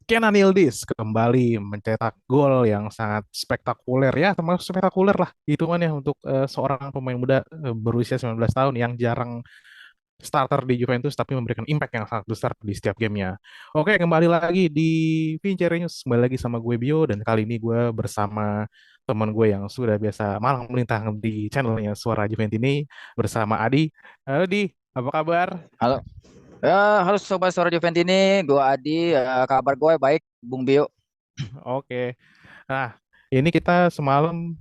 Kenan Yildiz kembali mencetak gol yang sangat spektakuler ya, termasuk spektakuler lah hitungannya untuk seorang pemain muda berusia 19 tahun yang jarang starter di Juventus tapi memberikan impact yang sangat besar di setiap gamenya. Oke, kembali lagi di Vincere News, kembali lagi sama gue Bio dan kali ini gue bersama teman gue yang sudah biasa malang melintang di channelnya Suara Juventus ini bersama Adi. Halo Di, apa kabar? Halo, halo Sobat Suara Juventini, gua Adi, kabar gue baik, Bung Bio. Oke. Nah, ini kita semalam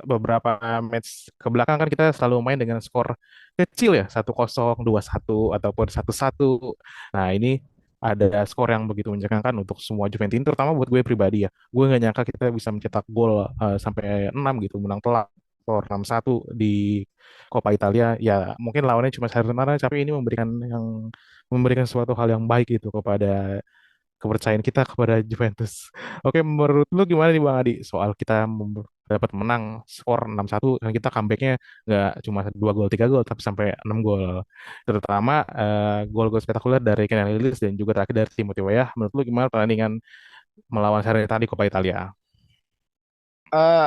beberapa match ke belakang kan kita selalu main dengan skor kecil ya, 1-0, 2-1 ataupun 1-1. Nah, ini ada skor yang begitu menjengkelkan untuk semua Juventus, terutama buat gue pribadi ya. Gue nggak nyangka kita bisa mencetak gol sampai 6 gitu, menang telak skor 6-1 di Coppa Italia. Ya, mungkin lawannya cuma Salernitana, tapi ini memberikan suatu hal yang baik gitu kepada kepercayaan kita kepada Juventus. Oke, menurut lu gimana nih Bang Adi soal kita dapat menang skor 6-1 dan kita comebacknya nggak cuma 2 gol 3 gol tapi sampai 6 gol. Terutama gol-gol spektakuler dari Kenan Yildiz dan juga terakhir dari Timothy Weah. Menurut lu gimana pertandingan melawan Salernitana di Coppa Italia?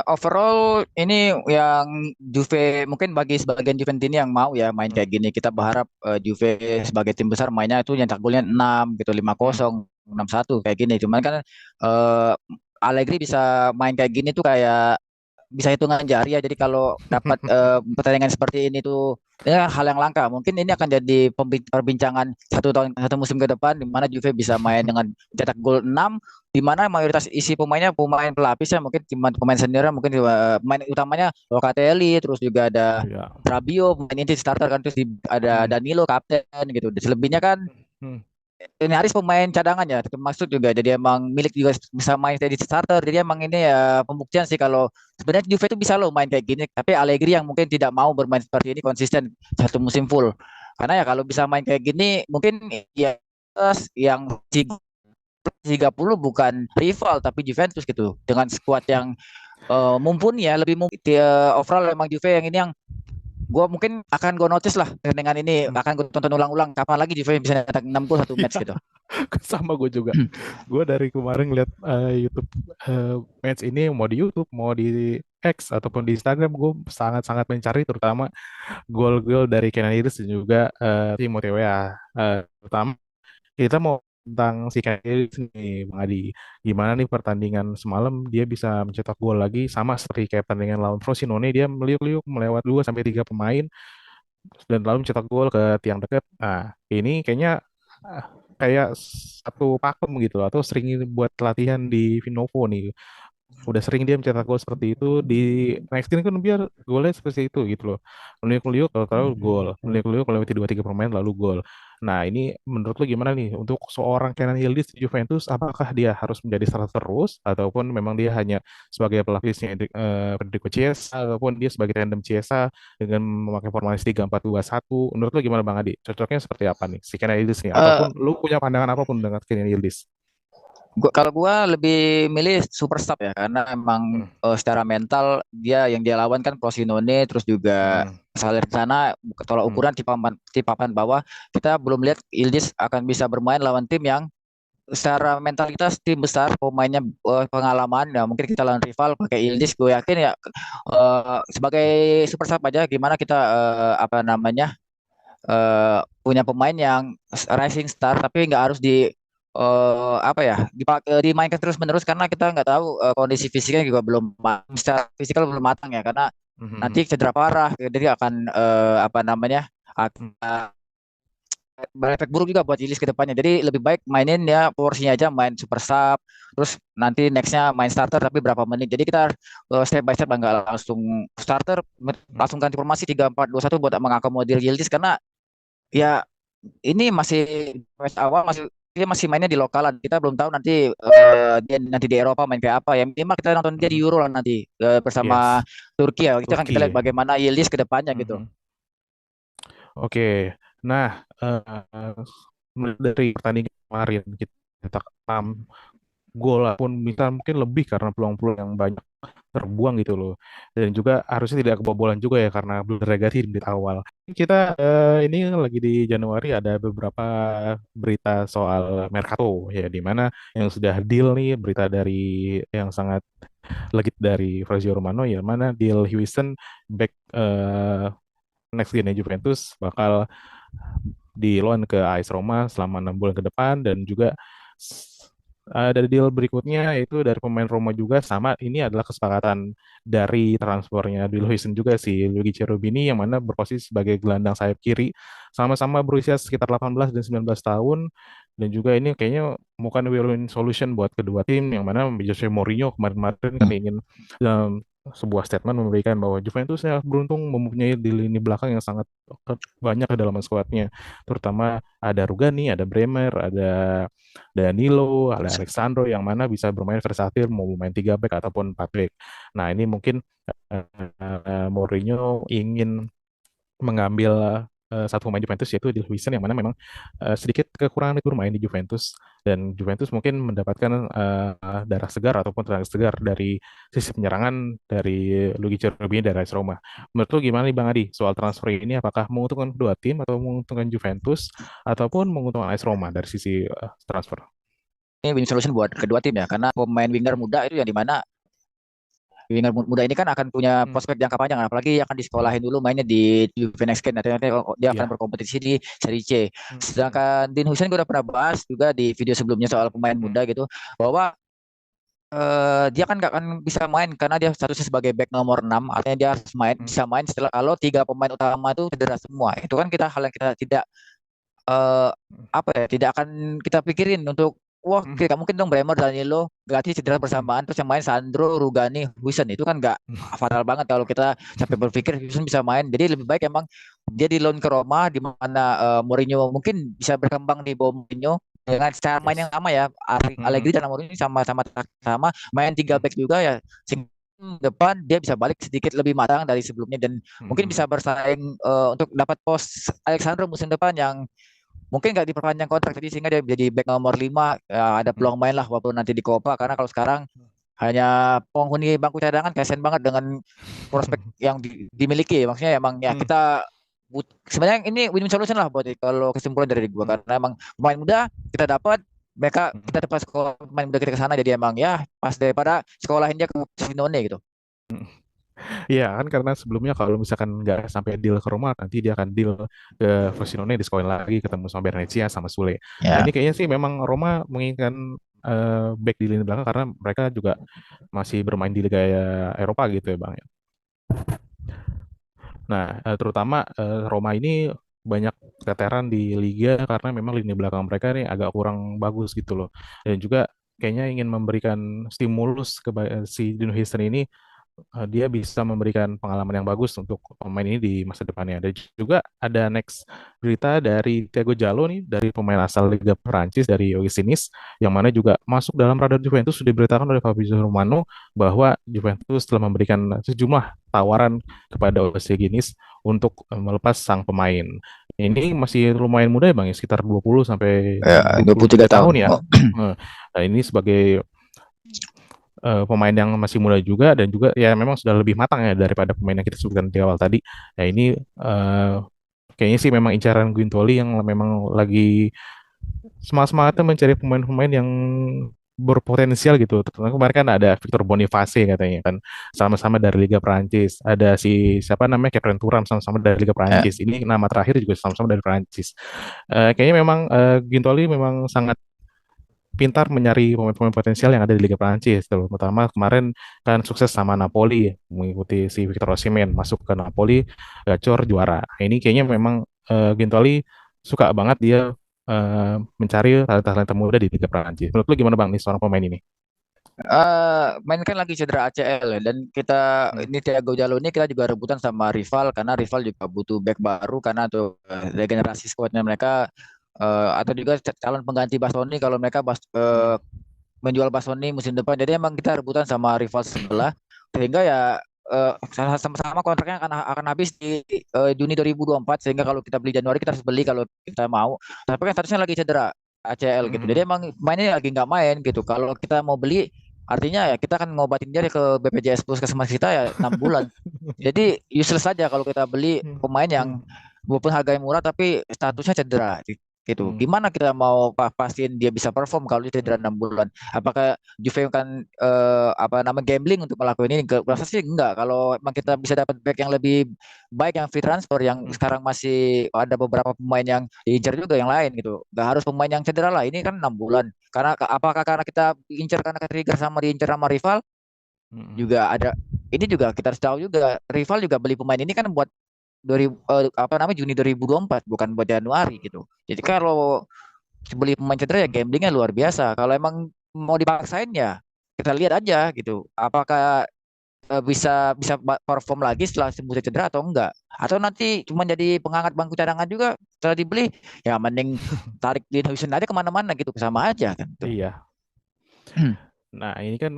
Overall ini yang Juve mungkin bagi sebagian Juventini yang mau ya main Hmm. kayak gini, kita berharap Juve sebagai tim besar mainnya itu nyetak golnya 6 gitu, lima Hmm. kosong 6-1 kayak gini. Cuman kan uh, Allegri bisa main kayak gini tuh kayak bisa hitungan jari ya. Jadi kalau dapat pertandingan seperti ini tuh ini kan hal yang langka. Mungkin ini akan jadi perbincangan satu musim ke depan di mana Juve bisa main dengan cetak gol 6, di mana mayoritas isi pemainnya pemain pelapis ya, mungkin cuma pemain senior, mungkin pemain utamanya Locatelli, terus juga ada Ya. Rabiot pemain inti starter kan, terus ada Hmm. Danilo kapten gitu. Selebihnya kan Hmm. ini Haris pemain cadangan ya, termasuk juga jadi emang milik juga bisa main jadi starter. Jadi emang ini ya pembuktian sih kalau sebenarnya Juve itu bisa loh main kayak gini. Tapi Allegri yang mungkin tidak mau bermain seperti ini konsisten satu musim full. Karena ya kalau bisa main kayak gini mungkin ya yang 30 bukan rival tapi Juventus gitu. Dengan skuad yang mumpuni ya, lebih mumpuni. Overall emang Juve yang ini yang gue notice lah dengan ini Hmm. akan gue tonton ulang-ulang kapan lagi Juve bisa nyetak 6 gol satu match gitu. Sama gue juga. Gue dari kemarin ngeliat YouTube match ini mau di YouTube, mau di X ataupun di Instagram, gue sangat-sangat mencari terutama gol-gol dari Kenan Yildiz dan juga Timothée Weah. Terutama kita mau tentang si Kenan Yildiz nih, Bang Adi. Gimana nih pertandingan semalam dia bisa mencetak gol lagi sama seperti kayak pertandingan lawan Frosinone, dia meliuk-liuk melewat 2 sampai 3 pemain dan lalu mencetak gol ke tiang dekat. Nah, ini kayaknya ah, kayak satu pakem gitu atau sering buat latihan di Vinovo nih. Udah sering dia mencetak gol seperti itu di next ini kan biar golnya seperti itu gitu loh. Meliuk-liuk kalau tahu gol, meliuk-liuk kalau dua tiga permain lalu gol. Nah ini menurut lu gimana nih untuk seorang Kenan Yildiz di Juventus? Apakah dia harus menjadi starter terus ataupun memang dia hanya sebagai pelapisnya Federico Chiesa ataupun dia sebagai tandem Chiesa dengan memakai formasi 3-4-2-1? Menurut lu gimana Bang Adi? Cocoknya seperti apa nih si Kenan Yildiz nih? Eh, Ataupun lu punya pandangan apapun dengan Kenan Yildiz? Kalau gua lebih milih super sub ya, karena emang Hmm. secara mental dia yang dia lawan kan Frosinone, terus juga Hmm. Salernitana. Tolak Hmm. ukuran di papan bawah, kita belum lihat Yildiz akan bisa bermain lawan tim yang secara mentalitas tim besar, pemainnya pengalaman. Ya mungkin kita lawan rival pakai Yildiz, gue yakin ya sebagai super sub aja gimana kita apa namanya punya pemain yang rising star tapi nggak harus apa ya dimainkan terus menerus, karena kita nggak tahu kondisi fisiknya juga belum secara fisikal belum matang ya, karena Hmm. nanti cedera parah jadi akan apa namanya akan berefek buruk juga buat Ilis ke depannya. Jadi lebih baik mainin ya porsinya aja, main super sub, terus nanti nextnya main starter tapi berapa menit. Jadi kita step by step, nggak langsung starter Hmm. langsung ganti formasi 3-4-2-1 buat mengakomodir Yildiz, karena ya ini masih match awal, masih dia masih mainnya di lokalan. Kita belum tahu nanti dia nanti di Eropa main kayak apa. Yang minimal kita nonton dia di Hmm. Euro lah nanti bersama Yes, Turki ya. Kita kan kita lihat Turki. bagaimana Yildiz ke depannya gitu. Mhm. Oke, nah mulai dari pertandingan kemarin kita cetak 6 gol lah pun bisa mungkin lebih karena peluang-peluang yang banyak. terbuang gitu loh. Dan juga harusnya tidak kebobolan juga ya karena berregati di menit awal. Kita ini lagi di Januari ada beberapa berita soal Mercato ya di mana yang sudah deal nih berita dari yang sangat legit dari Fabrizio Romano ya mana deal Huijsen back next gen Juventus bakal di loan ke AS Roma selama 6 bulan ke depan dan juga ada deal berikutnya yaitu dari pemain Roma juga sama ini adalah kesepakatan dari transfernya di Luizen juga si Luigi Cherubini yang mana berposisi sebagai gelandang sayap kiri sama-sama berusia sekitar 18 dan 19 tahun dan juga ini kayaknya bukan win-win solution buat kedua tim yang mana Jose Mourinho kemarin-kemarin kan ingin um, sebuah statement memberikan bahwa Juventus ya beruntung mempunyai di lini belakang yang sangat banyak kedalaman skuadnya terutama ada Rugani, ada Bremer, ada Danilo, ada Alexandro yang mana bisa bermain versatil mau main 3 back ataupun 4 back. Nah, ini mungkin Mourinho ingin mengambil satu pemain Juventus yaitu di Huijsen yang mana memang sedikit kekurangan itu bermain di Juventus dan Juventus mungkin mendapatkan darah segar ataupun tenaga segar dari sisi penyerangan dari Luigi Cherubini dari AS Roma. Menurut lu gimana nih Bang Adi soal transfer ini apakah menguntungkan kedua tim atau menguntungkan Juventus ataupun menguntungkan AS Roma dari sisi transfer? Ini win solution buat kedua tim ya, karena pemain winger muda itu yang dimana winger muda ini kan akan punya Hmm. prospek jangka panjang, apalagi akan Hmm. disekolahin dulu mainnya di Juve Next Gen, nanti dia akan Iya. berkompetisi di Serie C. Hmm. Hmm. Sedangkan Dean Huijsen gue udah pernah bahas juga di video sebelumnya soal pemain Hmm. muda gitu, bahwa dia kan nggak akan bisa main karena dia statusnya sebagai back nomor 6, artinya dia harus Hmm. bisa main setelah kalau tiga pemain utama itu cedera semua. Itu kan kita hal yang kita tidak eh, apa ya, tidak akan kita pikirin untuk wah Hmm. tidak mungkin dong Bremer, Danilo gratis cedera Hmm. bersamaan terus yang main Sandro, Rugani, Huijsen, itu kan nggak fatal banget kalau kita sampai berpikir Huijsen bisa main. Jadi lebih baik emang dia di loan ke Roma di mana Mourinho mungkin bisa berkembang di bawah Mourinho dengan cara main yang Yes. sama ya. Hmm. Allegri dan Mourinho sama-sama sama main tiga Hmm. back juga ya, sehingga depan dia bisa balik sedikit lebih matang dari sebelumnya dan mungkin Hmm. bisa bersaing untuk dapat pos Alexandro musim depan yang mungkin nggak diperpanjang kontrak, jadi sehingga dia jadi back nomor 5 ya, ada Hmm. peluang main lah walaupun nanti di Copa, karena kalau sekarang hanya penghuni bangku cadangan kasihan banget dengan prospek yang dimiliki. Maksudnya emang ya Hmm. kita sebenarnya ini win-win solution lah buat kalau kesimpulan dari gua, Hmm. karena emang pemain muda kita dapat, mereka Hmm. kita dapat sekolah pemain muda kita ke sana, jadi emang ya pas daripada sekolahin dia ke Sinone gitu. Iya kan karena sebelumnya kalau misalkan nggak sampai deal ke Roma nanti dia akan deal ke Frosinone di sekolah lagi ketemu sama Berneccia sama Sule. Nah Ya. ini kayaknya sih memang Roma menginginkan back di lini belakang karena mereka juga masih bermain di Liga Eropa gitu ya Bang. Nah terutama Roma ini banyak keteteran di Liga karena memang lini belakang mereka nih agak kurang bagus gitu loh. Dan juga kayaknya ingin memberikan stimulus ke si Dino Houston ini dia bisa memberikan pengalaman yang bagus untuk pemain ini di masa depannya. Dan juga ada next berita dari Thiago Jallo nih, dari pemain asal Liga Perancis dari Oisinis, yang mana juga masuk dalam radar Juventus sudah diberitakan oleh Fabrizio Romano bahwa Juventus telah memberikan sejumlah tawaran kepada Oisinis untuk melepas sang pemain. Ini masih lumayan muda ya Bang, ya, sekitar 20 sampai Ya, 23 23 tahun. tahun ya. Oh. Nah, ini sebagai pemain yang masih muda juga dan juga ya memang sudah lebih matang ya daripada pemain yang kita sebutkan di awal tadi. Nah ini kayaknya sih memang incaran Guintoli yang memang lagi semangat-semangatnya mencari pemain-pemain yang berpotensial gitu. Terutama kemarin kan ada Victor Boniface katanya kan sama-sama dari Liga Prancis. Ada si siapa namanya Kepren Thuram sama-sama dari Liga Ya. Prancis. Ini nama terakhir juga sama-sama dari Prancis. Kayaknya memang Gintoli memang sangat pintar mencari pemain-pemain potensial yang ada di Liga Prancis. Terutama kemarin kan sukses sama Napoli mengikuti si Victor Osimhen masuk ke Napoli, gacor juara. Nah, ini kayaknya memang Gintoli suka banget dia mencari talenta-talenta muda di Liga Prancis. Menurut lu gimana Bang nih seorang pemain ini? Main kan lagi cedera ACL ya, dan kita Hmm. ini Thiago Jallo ini kita juga rebutan sama rival karena rival juga butuh back baru karena tuh regenerasi squadnya mereka, atau juga calon pengganti Bastoni kalau mereka Hmm. menjual Bastoni musim depan. Jadi emang kita rebutan sama rival sebelah, sehingga ya sama-sama kontraknya akan habis di Juni 2024, sehingga kalau kita beli Januari kita harus beli kalau kita mau. Tapi kan statusnya lagi cedera ACL gitu. Jadi Hmm. emang mainnya lagi nggak main gitu. Kalau kita mau beli Artinya ya kita kan ngobatin dia ke BPJS Puskesmas kita ya 6 bulan. Jadi useless saja kalau kita beli Hmm. pemain yang Hmm. walaupun harganya murah tapi statusnya cedera gitu. Hmm. Gimana kita mau pastiin dia bisa perform kalau dia cedera Hmm. 6 bulan? Apakah Juve kan apa nama gambling untuk melakukan ini? Rasa sih enggak. Kalau emang kita bisa dapat back yang lebih baik yang free transfer yang Hmm. sekarang masih ada beberapa pemain yang diincar juga yang lain gitu. Gak harus pemain yang cedera lah. Ini kan 6 bulan. Karena apakah karena kita incar karena trigger sama diincar sama rival Hmm. juga ada. Ini juga kita harus tahu juga rival juga beli pemain ini kan buat 2000 apa namanya Juni 2024 bukan buat Januari gitu. Jadi kalau beli pemain cedera ya gamblingnya luar biasa. Kalau emang mau dipaksain ya kita lihat aja gitu. Apakah bisa bisa perform lagi setelah sembuh cedera atau enggak? Atau nanti cuma jadi penghangat bangku cadangan juga setelah dibeli ya mending tarik di Houston aja kemana-mana gitu sama aja kan tuh. Iya. Nah, ini kan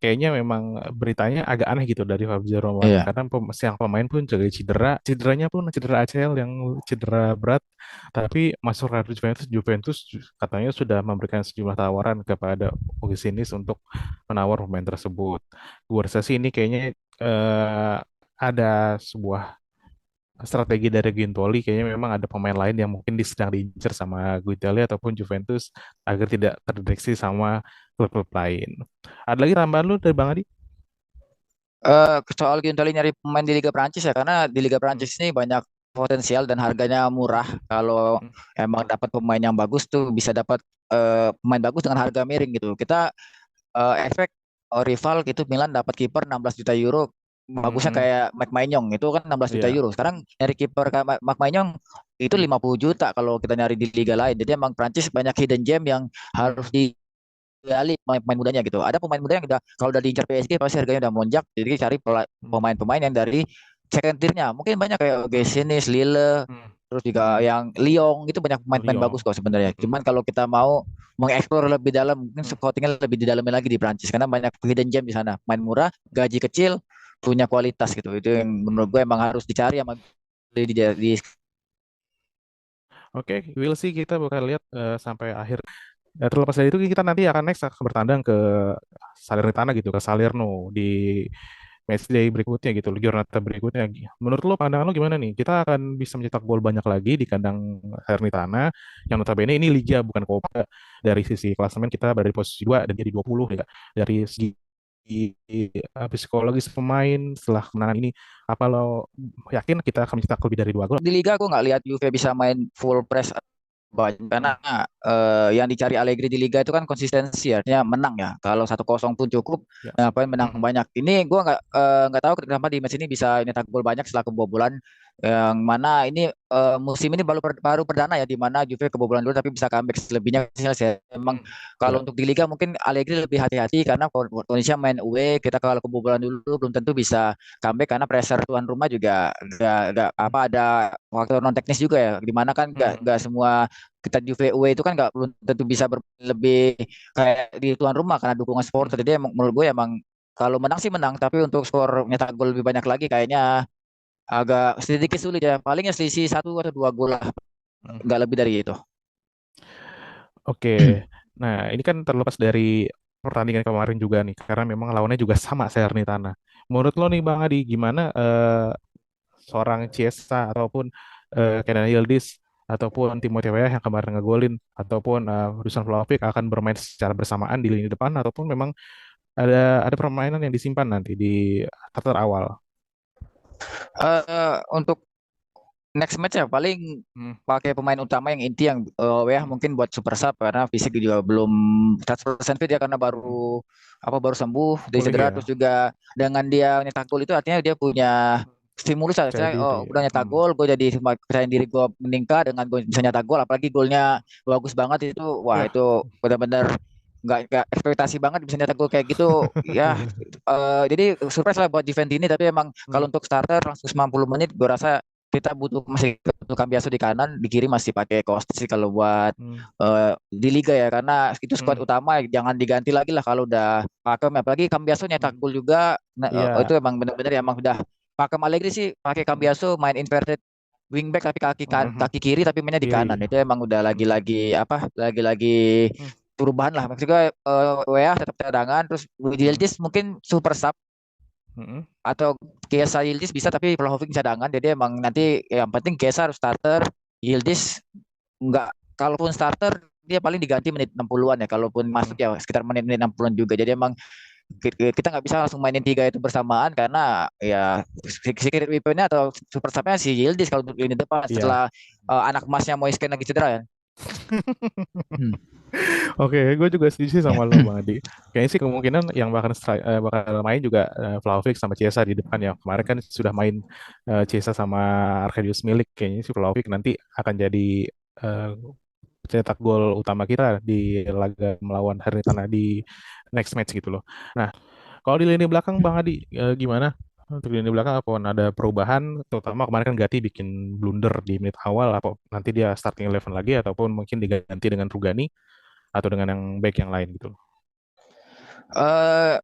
kayaknya memang beritanya agak aneh gitu dari Fabrizio Romano Iya. karena siang pemain pun juga cedera, cederanya pun cedera ACL yang cedera berat, tapi masuk radar Juventus, Juventus katanya sudah memberikan sejumlah tawaran kepada Ogesinis untuk menawar pemain tersebut. Gue rasa sih ini kayaknya ada sebuah strategi dari Gintoli, kayaknya memang ada pemain lain yang mungkin sedang diincar sama Guitelli ataupun Juventus agar tidak terdeteksi sama klub-klub lain. Ada lagi tambahan lu dari Bang Adi? Soal Giuntoli nyari pemain di Liga Prancis ya karena di Liga Hmm. Prancis ini banyak potensial dan harganya murah. Kalau Hmm. emang dapat pemain yang bagus tuh bisa dapat pemain bagus dengan harga miring gitu. Kita efek rival itu Milan dapat kiper 16 juta euro. Bagusnya Hmm. kayak Mike Maignan itu kan 16 juta Iya. euro. Sekarang nyari kiper kayak Mike Maignan itu Hmm. 50 juta kalau kita nyari di liga lain. Jadi emang Prancis banyak hidden gem yang harus Hmm. digali pemain mudanya gitu. Ada pemain muda yang udah kalau udah diincar PSG pasti harganya udah melonjak. Jadi cari Hmm. pemain-pemain yang dari second tier-nya. Mungkin banyak kayak Hmm. Gesinis, Lille, Hmm. terus juga Hmm. yang Lyon itu banyak pemain-pemain bagus Lyon. kok sebenarnya. Hmm. Cuman kalau kita mau mengeksplor lebih dalam, mungkin Hmm. scoutingnya lebih di dalamnya lagi di Prancis karena banyak hidden gem di sana. Main murah, gaji kecil, punya kualitas gitu. Itu yang menurut gue emang harus dicari sama di Oke, we'll see, kita bakal lihat sampai akhir. Terlepas dari itu kita nanti akan next akan bertandang ke Salernitana gitu, ke Salerno di matchday berikutnya gitu, Giornata berikutnya. Menurut lo, pandangan lo gimana nih? Kita akan bisa mencetak gol banyak lagi di kandang Salernitana yang notabene ini liga bukan Copa. Dari sisi klasemen kita berada di posisi 2 dan jadi 20 ya. Dari segi psikologis pemain setelah kemenangan ini, apa lo yakin kita akan mencetak lebih dari 2 gol? di liga aku nggak lihat Juve bisa main full press banyak karena Hmm. yang dicari Allegri di Liga itu kan konsistensi artinya menang ya kalau 1-0 pun cukup Ya. ngapain menang Hmm. banyak ini gua nggak tahu kenapa di match ini bisa nyetak gol banyak setelah kebobolan yang mana ini musim ini baru perdana ya di mana Juve kebobolan dulu tapi bisa comeback selebihnya sih emang Hmm. kalau Ya. untuk di Liga mungkin Allegri lebih hati-hati karena kondisinya main away kita kalau kebobolan dulu belum tentu bisa comeback karena pressure tuan rumah juga nggak Hmm. apa ada faktor non teknis juga ya di mana kan Hmm. nggak semua kita Juve away itu kan nggak belum tentu bisa lebih kayak di tuan rumah karena dukungan Hmm. supporter. Jadi emang, menurut gue emang kalau menang sih menang, tapi untuk skor nyetak gol lebih banyak lagi kayaknya agak sedikit sulit ya. Palingnya selisih 1 atau 2 gol lah, Hmm. nggak lebih dari itu. Oke, nah ini kan terlepas dari pertandingan kemarin juga nih, karena memang lawannya juga sama Salernitana. Menurut lo nih Bang Adi, gimana seorang Chiesa ataupun Kenan Yildiz ataupun Timothy Weah yang kemarin ngegolin ataupun Dusan Vlahovic akan bermain secara bersamaan di lini depan ataupun memang ada permainan yang disimpan nanti di quarter awal? Untuk next match ya paling Hmm. pakai pemain utama yang inti yang WH Hmm. mungkin buat super sub karena fisik juga belum 100% fit ya karena Hmm. baru sembuh dari Pulih cedera terus ya, juga dengan dia nyetak gol itu artinya dia punya stimulus percaya saya diri. udah nyetak Hmm. gol gue jadi kepercayaan diri gue meningkat dengan gue bisa nyetak gol apalagi golnya bagus banget itu wah Ya. itu benar-benar nggak ekspektasi banget bisa nyetak gol kayak gitu ya jadi surprise lah buat Juventini tapi emang Hmm. kalau untuk starter langsung 90 menit gue rasa kita masih butuh Cambiaso di kanan, di kiri masih pakai Kostic sih kalau buat Hmm. di liga ya karena itu Hmm. skuad utama jangan diganti lagi lah kalau udah pakem apalagi Cambiaso nyetak Hmm. gol juga nah, itu Iya. emang benar-benar ya, emang udah pakem Allegri sih pakai Hmm. Cambiaso main inverted wingback tapi Hmm. kaki kiri tapi mainnya di Kiri. kanan itu emang udah Hmm. lagi-lagi apa lagi-lagi Hmm. perubahan lah. Maksudnya WA tetap cadangan, terus Mm, Yildiz mungkin super sub mm, atau Kiesa Yildiz bisa tapi Vlahovic cadangan. Jadi emang nanti yang penting Kiesa harus starter, Yildiz enggak. Kalaupun starter dia paling diganti menit 60-an ya. Kalaupun masuk mm. ya sekitar menit-menit 60-an juga. Jadi emang kita nggak bisa langsung mainin tiga itu bersamaan karena ya secret weaponnya atau super subnya si Yildiz kalau untuk lini depan Iya. setelah anak emasnya Moisken lagi cedera ya. Hmm. Oke, gue juga setuju sih sama lo Bang Adi. Kayaknya sih kemungkinan yang bakal main juga Vlahovic sama Chiesa di depan ya. Kemarin kan sudah main Chiesa sama Arkadiusz Milik. Kayaknya sih Vlahovic nanti akan jadi eh, cetak gol utama kita di laga melawan Hertha di next match gitu loh. Nah, kalau di lini belakang Bang Adi gimana? Untuk lini belakang apa ada perubahan? Terutama kemarin kan Gatti bikin blunder di menit awal. Apa nanti dia starting eleven lagi ataupun mungkin diganti dengan Rugani atau dengan yang back yang lain gitu.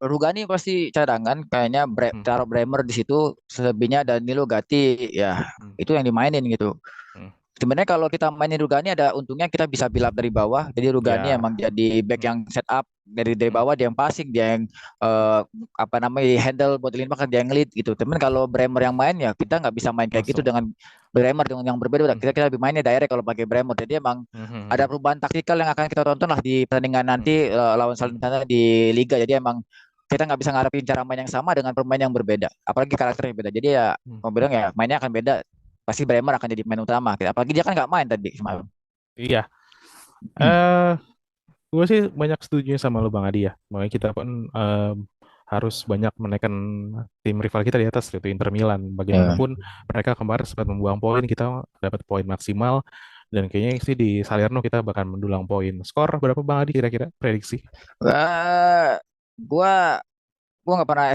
Rugani pasti cadangan kayaknya Hmm, taruh Bremer di situ selebihnya Danilo Gatti ya hmm, itu yang dimainin gitu. hmm. Sebenarnya kalau kita mainin Rugani ada untungnya kita bisa build up dari bawah. Jadi Rugani Ya, emang jadi back hmm, yang set up dari hmm, bawah dia yang passing, dia yang eh, apa namanya handle buat lini belakang dia yang lead gitu. Temen kalau Bremer yang main ya kita nggak bisa main kayak gitu langsung. dengan Bremer dengan yang berbeda. Hmm, Kita lebih mainnya direct kalau pakai Bremer. Jadi emang hmm, ada hmm, perubahan taktikal yang akan kita tonton lah di pertandingan hmm, nanti lawan hmm, Salernitana di Liga. Jadi emang kita nggak bisa ngarepin cara main yang sama dengan pemain yang berbeda. Apalagi karakternya beda. Jadi ya hmm. mau bilang ya mainnya akan beda pasti Bremer akan jadi pemain utama. Apalagi dia kan nggak main tadi semalam. Iya. Hmm. Eh, gue sih banyak setuju sama lo Bang Adi ya. Makanya kita pun harus banyak menekan tim rival kita di atas yaitu Inter Milan. Ya. Bagaimanapun mereka kemarin sempat membuang poin, kita dapat poin maksimal dan kayaknya sih di Salerno kita bakal mendulang poin. Skor berapa Bang Adi kira-kira prediksi? Eh, gua gua nggak pernah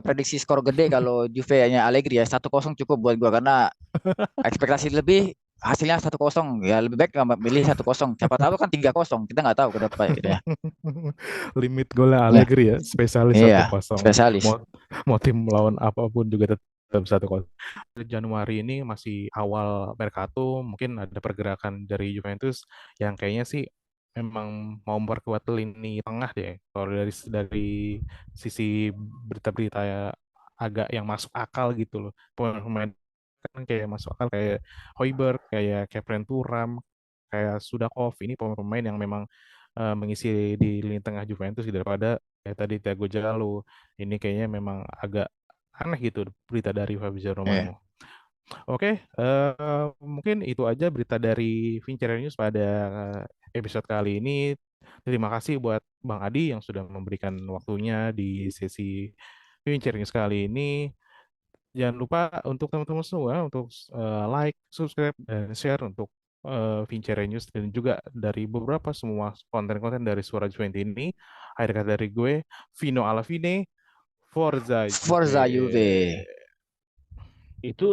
prediksi skor gede kalau Juve-nya Allegri ya 1-0 cukup buat gua karena ekspektasi lebih hasilnya 1-0 ya lebih baik nggak milih 1-0 siapa tahu kan 3-0 kita nggak tahu ke depan gitu ya. Limit golnya Ya, Allegri ya, spesialis iya, 1-0. spesialis. Mau, mau tim melawan apapun juga tetap 1-0. Januari ini masih awal Mercato, mungkin ada pergerakan dari Juventus yang kayaknya sih memang mau memperkuat lini tengah deh. Kalau dari sisi berita-berita ya agak yang masuk akal gitu loh. Pemain kan kayak masuk akal kayak Højbjerg, kayak Kevin Turam, kayak Sudakov ini pemain-pemain yang memang mengisi di lini tengah Juventus gitu, daripada kayak tadi Thiago Jallo ini kayaknya memang agak aneh gitu berita dari Fabrizio Romano. Iya. Oke, mungkin itu aja berita dari Vincere News pada episode kali ini. Terima kasih buat Bang Adi yang sudah memberikan waktunya di sesi Vincere News kali ini. Jangan lupa untuk teman-teman semua untuk like, subscribe, dan share untuk Vincere News dan juga dari beberapa semua konten-konten dari Suara Juventus ini. Akhir kata dari gue, Vino Alavine, Forza Forza Juve. Juve. Itu